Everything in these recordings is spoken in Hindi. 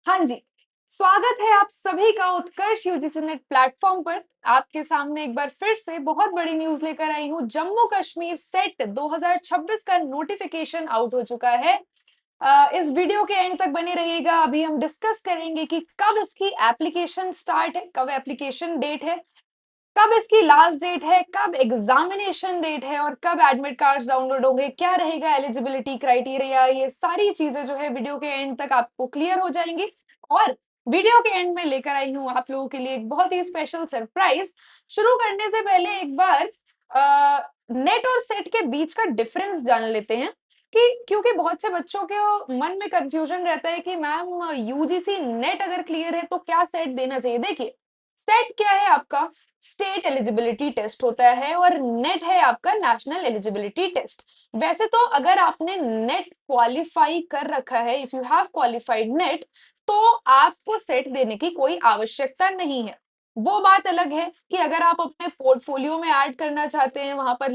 हाँ जी, स्वागत है आप सभी का उत्कर्ष यूजीसी नेट प्लेटफॉर्म पर। आपके सामने एक बार फिर से बहुत बड़ी न्यूज़ लेकर आई हूँ। जम्मू कश्मीर सेट 2026 का नोटिफिकेशन आउट हो चुका है। इस वीडियो के एंड तक बने रहिएगा। अभी हम डिस्कस करेंगे कि कब इसकी एप्लीकेशन स्टार्ट है, कब एप्लीकेशन डेट है, कब इसकी लास्ट डेट है, कब एग्जामिनेशन डेट है और कब एडमिट कार्ड्स डाउनलोड होंगे, क्या रहेगा एलिजिबिलिटी क्राइटेरिया। ये सारी चीजें जो है वीडियो के एंड तक आपको क्लियर हो जाएंगी। और वीडियो के एंड में लेकर आई हूँ आप लोगों के लिए एक बहुत ही स्पेशल सरप्राइज। शुरू करने से पहले एक बार नेट और सेट के बीच का डिफरेंस जान लेते हैं कि क्योंकि बहुत से बच्चों के मन में कंफ्यूजन रहता है कि मैम यूजीसी नेट अगर क्लियर है तो क्या सेट देना चाहिए। देखिए, सेट क्या है आपका स्टेट एलिजिबिलिटी टेस्ट होता है और नेट है आपका नेशनल एलिजिबिलिटी टेस्ट। वैसे तो अगर आपने नेट क्वालिफाई कर रखा है, if you have qualified net, तो आपको सेट देने की कोई आवश्यकता नहीं है। वो बात अलग है कि अगर आप अपने पोर्टफोलियो में ऐड करना चाहते हैं, वहां पर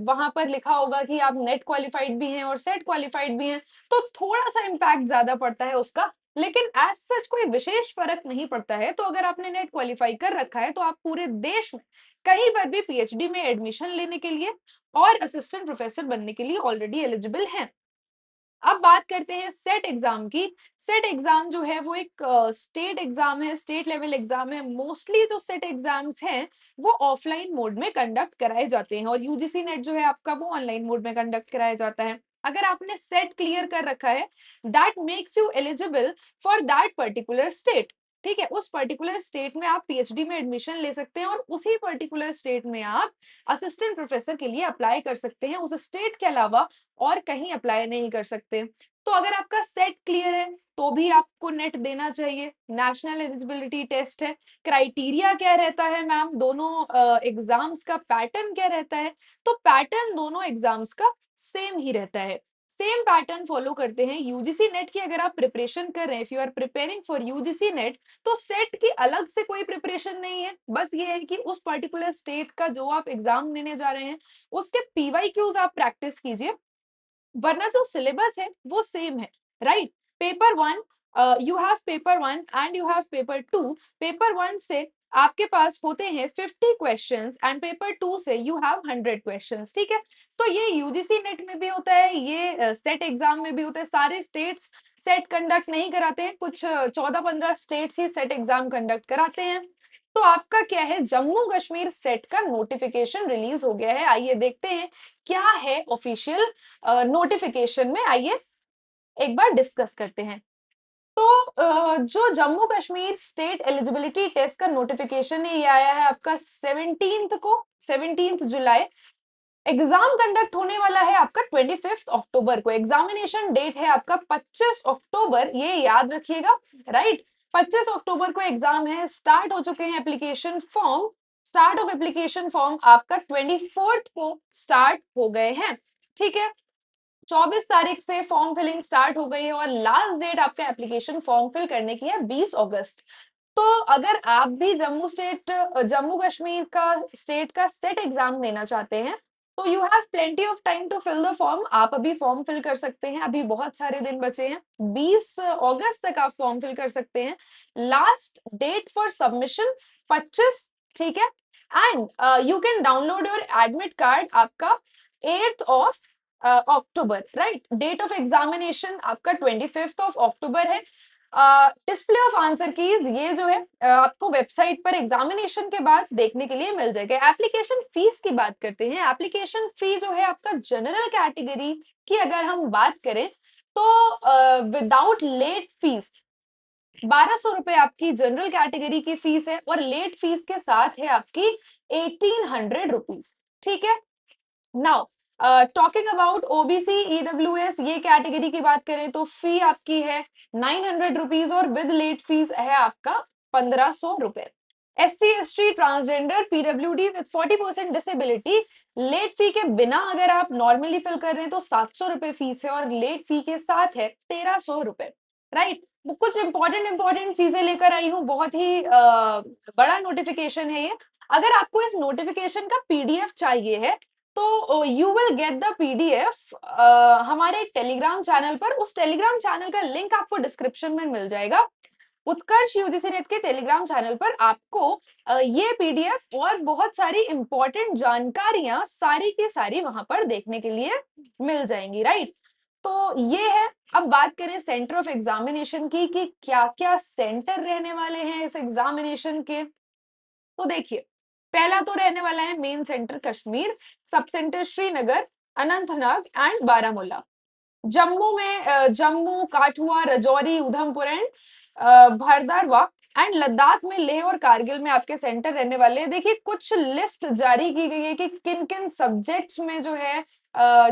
वहां पर लिखा होगा कि आप नेट क्वालिफाइड भी हैं और सेट क्वालिफाइड भी हैं, तो थोड़ा सा इम्पैक्ट ज्यादा पड़ता है उसका। लेकिन एज सच कोई विशेष फर्क नहीं पड़ता है। तो अगर आपने नेट क्वालिफाई कर रखा है तो आप पूरे देश में कहीं पर भी पीएचडी में एडमिशन लेने के लिए और असिस्टेंट प्रोफेसर बनने के लिए ऑलरेडी एलिजिबल हैं। अब बात करते हैं सेट एग्जाम की। सेट एग्जाम जो है वो एक स्टेट एग्जाम है, स्टेट लेवल एग्जाम है। मोस्टली जो सेट एग्जाम्स हैं वो ऑफलाइन मोड में कंडक्ट कराए जाते हैं और यूजीसी नेट जो है आपका वो ऑनलाइन मोड में कंडक्ट कराया जाता है। अगर आपने सेट क्लियर कर रखा है, that makes you eligible for that particular state. ठीक है, उस पर्टिकुलर स्टेट में आप पीएचडी में एडमिशन ले सकते हैं और उसी पर्टिकुलर स्टेट में आप असिस्टेंट प्रोफेसर के लिए अप्लाई कर सकते हैं। उस स्टेट के अलावा और कहीं अप्लाई नहीं कर सकते। तो अगर आपका सेट क्लियर है तो भी आपको नेट देना चाहिए। नेशनल एलिजिबिलिटी टेस्ट है। क्राइटेरिया क्या रहता है मैम, दोनों एग्जाम्स का पैटर्न क्या रहता है? तो पैटर्न दोनों एग्जाम्स का सेम ही रहता है। सेम पैटर्न फॉलो करते हैं। यूजीसी नेट की अगर आप प्रिपरेशन कर रहे हैं, if you are preparing for UGC NET, तो सेट की अलग से कोई प्रिपरेशन नहीं है। बस ये है कि उस पर्टिकुलर स्टेट का जो आप एग्जाम देने जा रहे हैं उसके पीवाईक्यूज आप प्रैक्टिस कीजिए, वरना जो सिलेबस है वो सेम है। Right, paper one, you have paper one and you have paper two. Paper one से आपके पास होते हैं 50 क्वेश्चंस एंड पेपर टू से यू हैव 100 क्वेश्चंस। ठीक है, तो ये यूजीसी नेट में भी होता है, ये सेट एग्जाम में भी होता है। सारे स्टेट्स सेट कंडक्ट नहीं कराते हैं, कुछ 14-15 स्टेट्स ही सेट एग्जाम कंडक्ट कराते हैं। तो आपका क्या है, जम्मू कश्मीर सेट का नोटिफिकेशन रिलीज हो गया है। आइए देखते हैं क्या है ऑफिशियल नोटिफिकेशन में। आइए एक बार डिस्कस करते हैं। तो जो Jammu Kashmir state eligibility test का नोटिफिकेशन है ये आया है आपका 17th को, 17 जुलाई। एग्जाम कंडक्ट होने वाला है आपका 25 अक्टूबर को। एग्जामिनेशन डेट है आपका 25 अक्टूबर, ये याद रखिएगा। राइट, 25 अक्टूबर को एग्जाम है। स्टार्ट हो चुके हैं application form. Start of application form आपका 24 को स्टार्ट हो गए हैं। ठीक है, 24 तारीख से फॉर्म फिलिंग स्टार्ट हो गई है और लास्ट डेट आपका एप्लीकेशन फॉर्म फिल करने की है 20 अगस्त। तो अगर आप भी जम्मू कश्मीर का स्टेट का सेट एग्जाम देना चाहते हैं तो you have plenty of time to fill the form. आप अभी फॉर्म फिल कर सकते हैं, अभी बहुत सारे दिन बचे हैं। 20 अगस्त तक आप फॉर्म फिल कर सकते हैं। Last date for submission 25। ठीक है, and you can download your admit card आपका 8th of October. Right, date of examination आपका 25th ऑफ अक्टूबर है। डिस्प्ले ऑफ आंसर कीज ये जो है आपको वेबसाइट पर एग्जामिनेशन के बाद देखने के लिए मिल जाएगा। एप्लीकेशन फीस की बात करते हैं। एप्लीकेशन फी जो है आपका जनरल कैटेगरी की अगर हम बात करें तो विदाउट लेट फीस 1200 रुपए आपकी जनरल कैटेगरी की फीस है और लेट फीस के साथ है आपकी 1800 रुपीज। ठीक है, now talking about OBC EWS ये कैटेगरी की बात करें तो फी आपकी है 900 रुपीज और विद लेट फीस है आपका 1500 रुपए। SC ST transgender PWD with 40% disability, late fee के बिना अगर आप नॉर्मली फिल कर रहे हैं तो 700 रुपए फीस है और लेट फी के साथ है 1300 रुपए। राइट, कुछ इंपॉर्टेंट चीजें लेकर आई हूँ। बहुत ही बड़ा नोटिफिकेशन है ये। अगर आपको इस नोटिफिकेशन का पीडीएफ चाहिए है तो you will get the PDF हमारे टेलीग्राम चैनल पर। उस टेलीग्राम चैनल का लिंक आपको डिस्क्रिप्शन में मिल जाएगा। उत्कर्ष यूजीसी नेट के टेलीग्राम चैनल पर आपको ये पीडीएफ और बहुत सारी इंपॉर्टेंट जानकारियां सारी की सारी वहां पर देखने के लिए मिल जाएंगी, राइट। तो ये है। अब बात करें सेंटर ऑफ एग्जामिनेशन की कि क्या क्या सेंटर रहने वाले हैं इस एग्जामिनेशन के। तो देखिए, पहला तो रहने वाला है main centre Kashmir, sub centre Srinagar, Anantnag and Baramulla. Jammu में जम्मू, काठुआ, राजौरी, उधमपुर एंड भरदारवा एंड लद्दाख में लेह और कारगिल में आपके सेंटर रहने वाले हैं। देखिए, कुछ लिस्ट जारी की गई है कि किन किन सब्जेक्ट्स में जो है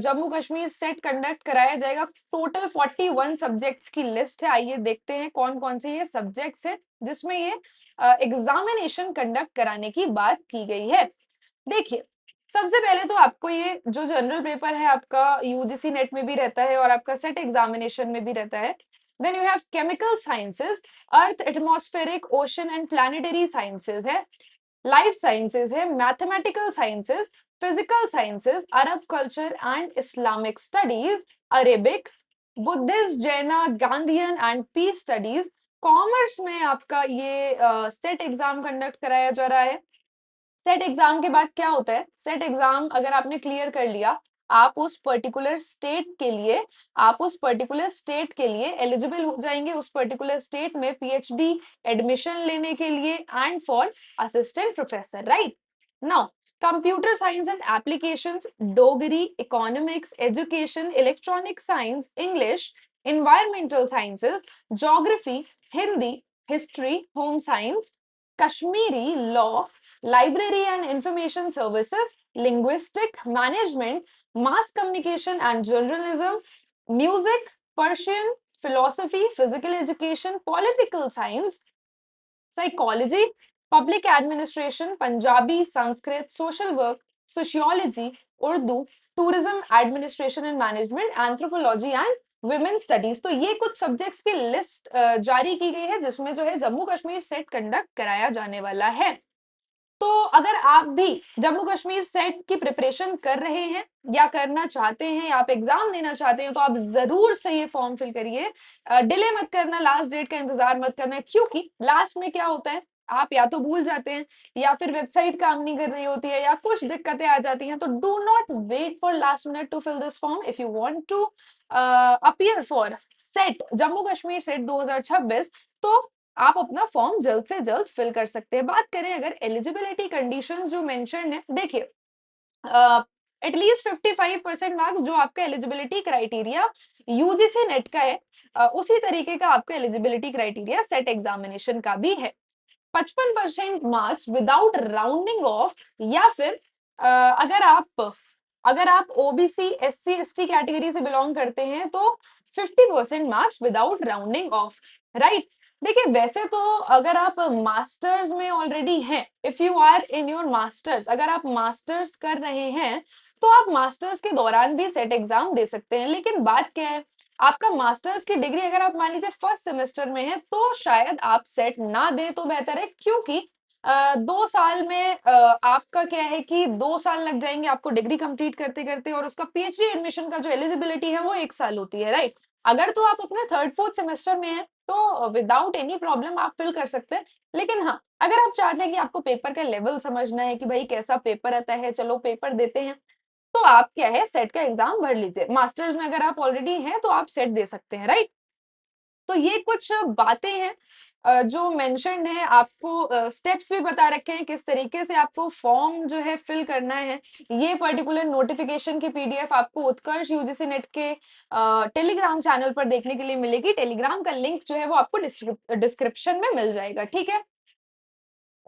जम्मू कश्मीर सेट कंडक्ट कराया जाएगा। टोटल 41 सब्जेक्ट्स की लिस्ट है। आइए देखते हैं कौन कौन से ये सब्जेक्ट्स हैं जिसमें ये एग्जामिनेशन कंडक्ट कराने की बात की गई है। देखिए, सबसे पहले तो आपको ये जो जनरल पेपर है आपका यूजीसी नेट में भी रहता है और आपका सेट एग्जामिनेशन में भी रहता है। Then you have chemical sciences, earth, atmospheric, ocean and planetary sciences है, लाइफ साइंसेस है, mathematical sciences, physical sciences, Arab culture and Islamic studies, Arabic, Buddhist, Jaina, Gandhian and peace studies. Commerce में आपका ये सेट एग्जाम कंडक्ट कराया जा रहा है। सेट एग्जाम के बाद क्या होता है, सेट एग्जाम अगर आपने क्लियर कर लिया, आप उस पर्टिकुलर स्टेट के लिए एलिजिबल हो जाएंगे, उस पर्टिकुलर स्टेट में पीएचडी एडमिशन लेने के लिए and for assistant professor, right. Now computer science and applications, Dogri, economics, education, electronic science, English, environmental sciences, geography, Hindi, history, home science, Kashmiri, law, library and information services, linguistic, management, mass communication and journalism, music, Persian, philosophy, physical education, political science, psychology, public administration, Punjabi, Sanskrit, social work, sociology, Urdu, tourism, administration and management, anthropology and women studies। तो ये कुछ सब्जेक्ट्स की लिस्ट जारी की गई है जिसमें जो है जम्मू कश्मीर सेट कंडक्ट कराया जाने वाला है। तो अगर आप भी जम्मू कश्मीर सेट की प्रिपरेशन कर रहे हैं या करना चाहते हैं या आप एग्जाम देना चाहते हैं तो आप जरूर से ये फॉर्म फिल करिए। डिले मत करना, लास्ट डेट का इंतजार मत करना, क्योंकि लास्ट में क्या होता है, आप या तो भूल जाते हैं या फिर वेबसाइट काम नहीं कर रही होती है या कुछ दिक्कतें आ जाती हैं। तो do not wait for last minute to fill this form if you want to appear for SET Jammu Kashmir SET 2026। तो आप अपना फॉर्म जल्द से जल्द फिल कर सकते हैं। बात करें अगर एलिजिबिलिटी कंडीशंस जो मेंशन है, देखिए एटलीस्ट 55% मार्क्स जो आपका एलिजिबिलिटी क्राइटेरिया यूजीसी नेट का है, उसी तरीके का आपका एलिजिबिलिटी क्राइटेरिया सेट एग्जामिनेशन का भी है। 55% मार्क्स विदाउट राउंडिंग ऑफ, या फिर अगर आप ओबीसी, एससी, एसटी कैटेगरी से बिलोंग करते हैं तो 50% marks without rounding off, right. देखिए, वैसे तो अगर आप मास्टर्स में ऑलरेडी हैं, if you are in your masters, अगर आप मास्टर्स कर रहे हैं तो आप मास्टर्स के दौरान भी सेट एग्जाम दे सकते हैं। लेकिन बात क्या है, आपका मास्टर्स की डिग्री अगर आप मान लीजिए फर्स्ट सेमेस्टर में है तो शायद आप सेट ना दे तो बेहतर है, क्योंकि 2 साल में आपका क्या है कि 2 साल लग जाएंगे आपको डिग्री कंप्लीट करते करते, और उसका पीएचडी एडमिशन का जो एलिजिबिलिटी है वो 1 साल होती है, राइट। अगर तो आप अपने थर्ड फोर्थ सेमेस्टर में हैं तो विदाउट एनी प्रॉब्लम आप फिल कर सकते हैं। लेकिन हाँ, अगर आप चाहते हैं कि आपको पेपर का लेवल समझना है कि भाई कैसा पेपर आता है, चलो पेपर देते हैं, तो आप क्या है सेट का एग्जाम भर लीजिए। मास्टर्स में अगर आप ऑलरेडी हैं तो आप सेट दे सकते हैं, राइट। तो ये कुछ बातें हैं जो मेंशन्ड है, आपको स्टेप्स भी बता रखे हैं किस तरीके से आपको फॉर्म जो है फिल करना है। ये पर्टिकुलर नोटिफिकेशन की पीडीएफ आपको उत्कर्ष यूजीसी नेट के टेलीग्राम चैनल पर देखने के लिए मिलेगी। टेलीग्राम का लिंक जो है वो आपको डिस्क्रिप्शन में मिल जाएगा, ठीक है।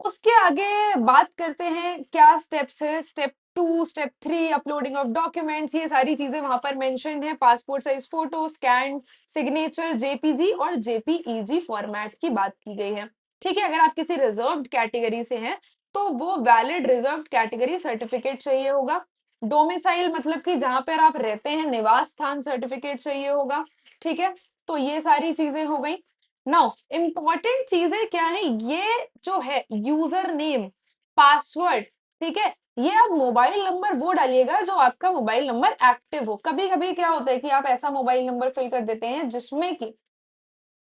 उसके आगे बात करते हैं क्या स्टेप्स है। Step 2, step 3, uploading of documents, ये सारी चीजें वहां पर मेंशन्ड है। Passport size photo, scan signature, JPG और जेपीईजी फॉर्मेट की बात की गई है, ठीक है। अगर आप किसी रिजर्व्ड कैटेगरी से हैं तो वो वैलिड रिजर्व्ड कैटेगरी सर्टिफिकेट चाहिए होगा। डोमिसाइल मतलब कि जहां पर आप रहते हैं, निवास स्थान सर्टिफिकेट चाहिए होगा, ठीक है। तो ये सारी चीजें हो गई। नाउ इंपॉर्टेंट चीजें क्या है, ये जो है यूजर नेम, पासवर्ड, ठीक है। ये आप मोबाइल नंबर वो डालिएगा जो आपका मोबाइल नंबर एक्टिव हो। कभी कभी क्या होता है कि आप ऐसा मोबाइल नंबर फिल कर देते हैं जिसमें कि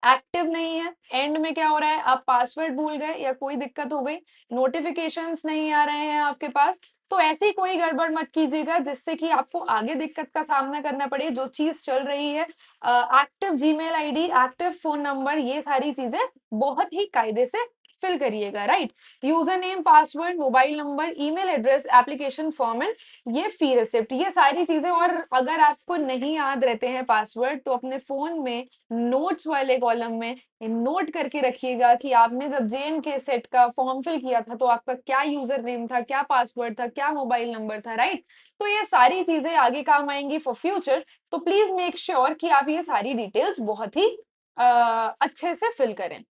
एक्टिव नहीं है, एंड में क्या हो रहा है, आप पासवर्ड भूल गए या कोई दिक्कत हो गई, नोटिफिकेशंस नहीं आ रहे हैं आपके पास, तो ऐसी कोई गड़बड़ मत कीजिएगा जिससे कि आपको आगे दिक्कत का सामना करना पड़े। जो चीज चल रही है, active Gmail ID, active phone number, ये सारी चीजें बहुत ही कायदे से फिल करिएगा, right. User name, password, mobile number, email address, application format, ये फी रिसिप्ट, ये सारी चीजें। और अगर आपको नहीं याद रहते हैं पासवर्ड तो अपने फोन में नोट्स वाले कॉलम में नोट करके रखिएगा कि आपने जब JNK सेट का फॉर्म फिल किया था तो आपका क्या यूजर नेम था, क्या पासवर्ड था, क्या मोबाइल नंबर था, राइट। तो ये सारी चीजें आगे काम आएंगी फॉर फ्यूचर, तो प्लीज मेक श्योर कि आप ये सारी डिटेल्स बहुत ही अच्छे से फिल करें।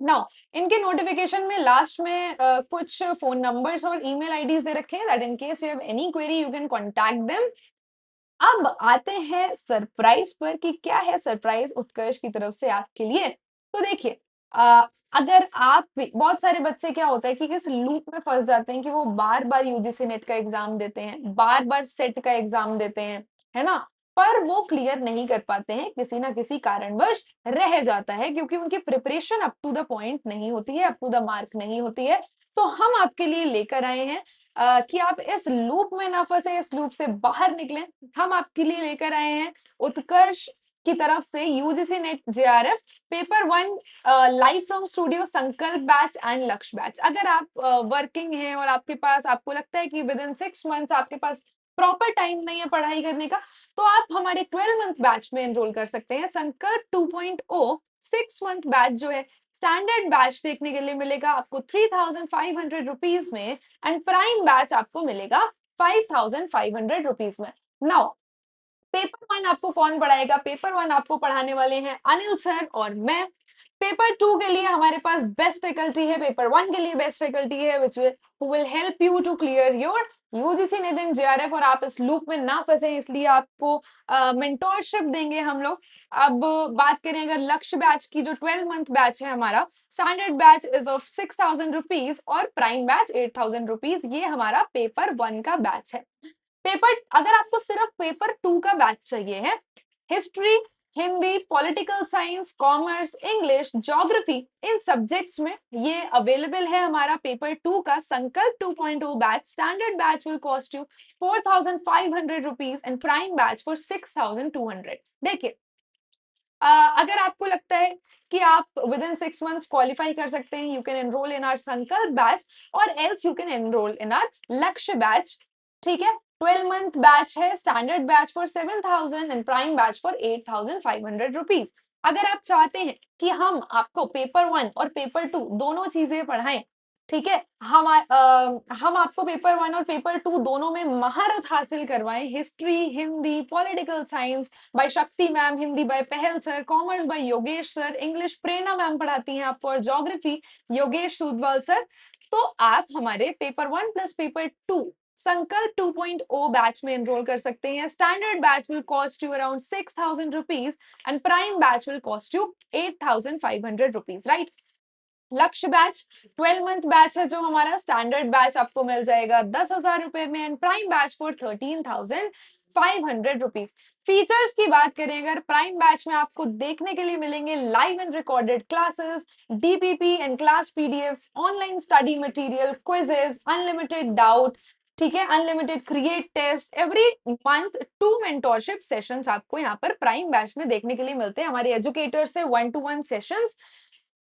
नाउ इनके नोटिफिकेशन में लास्ट में कुछ फोन नंबर्स और ईमेल आईडीज दे रखे हैं, that in case you have any query you can contact them. अब आते हैं सरप्राइज पर कि क्या है सरप्राइज उत्कर्ष की तरफ से आपके लिए। तो देखिए, अगर आप बहुत सारे बच्चे क्या होता है कि इस लूप में फंस जाते हैं कि वो बार बार यूजीसी नेट का एग्जाम देते हैं, बार बार सेट का एग्जाम देते हैं, है ना, पर वो क्लियर नहीं कर पाते हैं, किसी ना किसी कारणवश रह जाता है क्योंकि उनकी preparation up to the point नहीं होती है, अप टू द मार्क नहीं होती है। तो हम आपके लिए लेकर आए हैं कि आप इस लूप में ना फंसे, इस लूप से बाहर निकलें। हम आपके लिए लेकर आए हैं उत्कर्ष की तरफ से UGC net JRF paper 1 live from studio संकल्प बैच एंड लक्ष्य बैच। अगर आप वर्किंग हैं और आपके पास, आपको लगता है कि विद इन 6 मंथ्स आपके पास प्रॉपर टाइम नहीं है पढ़ाई करने का, तो आप हमारे 12 मंथ बैच में एनरोल कर सकते हैं। संकल्प 2.0 6 मंथ बैच जो है, स्टैंडर्ड बैच देखने के लिए मिलेगा आपको 3,500 रुपीज में, एंड प्राइम बैच आपको मिलेगा 5,500 रुपीज में। नाउ पेपर 1 आपको कौन पढ़ाएगा? पेपर 1 आपको पढ़ाने वाले हैं अनिल सर और मैं। पेपर 2 के लिए हमारे पास बेस्ट फैकल्टी है, पेपर 1 के लिए बेस्ट फैकल्टी है which will help you to clear your UGC net and JRF, और आप इस लूप में ना फंसे इसलिए आपको मेंटोरशिप देंगे हम लोग। अब बात करें अगर लक्ष्य बैच की, जो 12 मंथ बैच है हमारा, standard batch is of 6,000 rupees और प्राइम बैच 8,000 रुपीज, ये हमारा पेपर 1 का बैच है। पेपर, अगर आपको सिर्फ पेपर 2 का बैच चाहिए है, history, Hindi, political science, commerce, English, geography, इन सब्जेक्ट्स में ये अवेलेबल है हमारा पेपर 2 का संकल्प 2.0 batch. Standard batch will cost you 4,500 rupees and prime batch for 6,200। देखिए, अगर आपको लगता है कि आप विद इन 6 मंथ्स क्वालिफाई कर सकते हैं, you can enrol in our Sankalp batch, और else you can enrol in our Lakshya batch. ठीक है, 12 मंथ बैच है, standard batch for 7,000 and prime batch for 8,500 rupees. अगर आप चाहते हैं कि हम आपको पेपर 1 और पेपर 2 दोनों चीजें पढ़ाएं, ठीक है, हम आपको पेपर 1 और पेपर 2 दोनों में महारत हासिल करवाएं, history, Hindi, political science by Shakti ma'am, Hindi by Pahal sir, commerce by Yogesh sir, English Prerna ma'am पढ़ाती हैं आपको, और ज्योग्राफी योगेश सूदवाल सर। तो आप हमारे पेपर 1 प्लस पेपर 2 संकल्प 2.0 बैच में एनरोल कर सकते हैं। Standard batch will cost you around 6,000 rupees and prime batch will cost you 8,500 rupees, right. लक्ष्य बैच 12 मंथ बैच है जो हमारा, स्टैंडर्ड बैच आपको मिल जाएगा 10,000 रुपए में and prime batch for 13,500 rupees. Features की बात करें अगर, प्राइम बैच में आपको देखने के लिए मिलेंगे live and recorded classes, DPP and class PDFs, online study material, quizzes, unlimited doubt, ठीक है, unlimited create test, every month 2 mentorship sessions आपको यहाँ पर प्राइम बैच में देखने के लिए मिलते हैं हमारे एजुकेटर से, 1-to-1 सेशंस।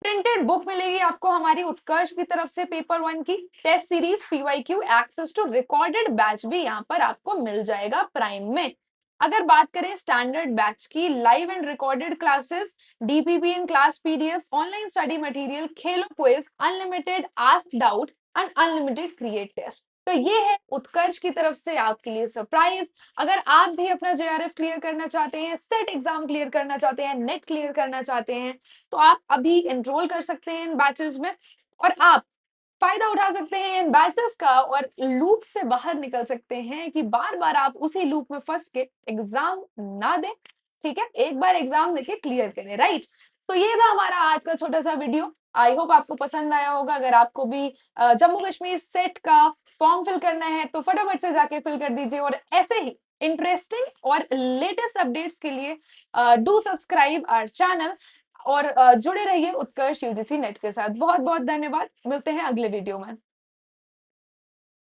प्रिंटेड बुक मिलेगी आपको हमारी उत्कर्ष की तरफ से, पेपर 1 की test series, PYQ, access to recorded batch भी यहाँ पर आपको मिल जाएगा प्राइम में। अगर बात करें स्टैंडर्ड बैच की, live and recorded classes, DPP and class PDFs, online study material, खेलो quiz, unlimited ask doubt and unlimited create test. तो ये है उत्कर्ष की तरफ से आपके लिए सरप्राइज। अगर आप भी अपना JRF क्लियर करना चाहते हैं, सेट एग्जाम क्लियर करना चाहते हैं, नेट क्लियर करना चाहते हैं, तो आप अभी एनरोल कर सकते हैं इन बैचेस में, और आप फायदा उठा सकते हैं इन बैचेस का, और लूप से बाहर निकल सकते हैं कि बार बार आप उसी लूप में फंस के एग्जाम ना दें। ठीक है, एक बार एग्जाम देके क्लियर करें, राइट। तो ये था हमारा आज का छोटा-सा वीडियो। आई होप आपको पसंद आया होगा। अगर आपको भी जम्मू कश्मीर सेट का फॉर्म फिल करना है तो फटाफट से जाके फिल कर दीजिए और ऐसे ही इंटरेस्टिंग और लेटेस्ट अपडेट्स के लिए डू सब्सक्राइब आवर चैनल और जुड़े रहिए उत्कर्ष यूजीसी नेट के साथ। बहुत-बहुत धन्यवाद। मिलते हैं अगले वीडियो में।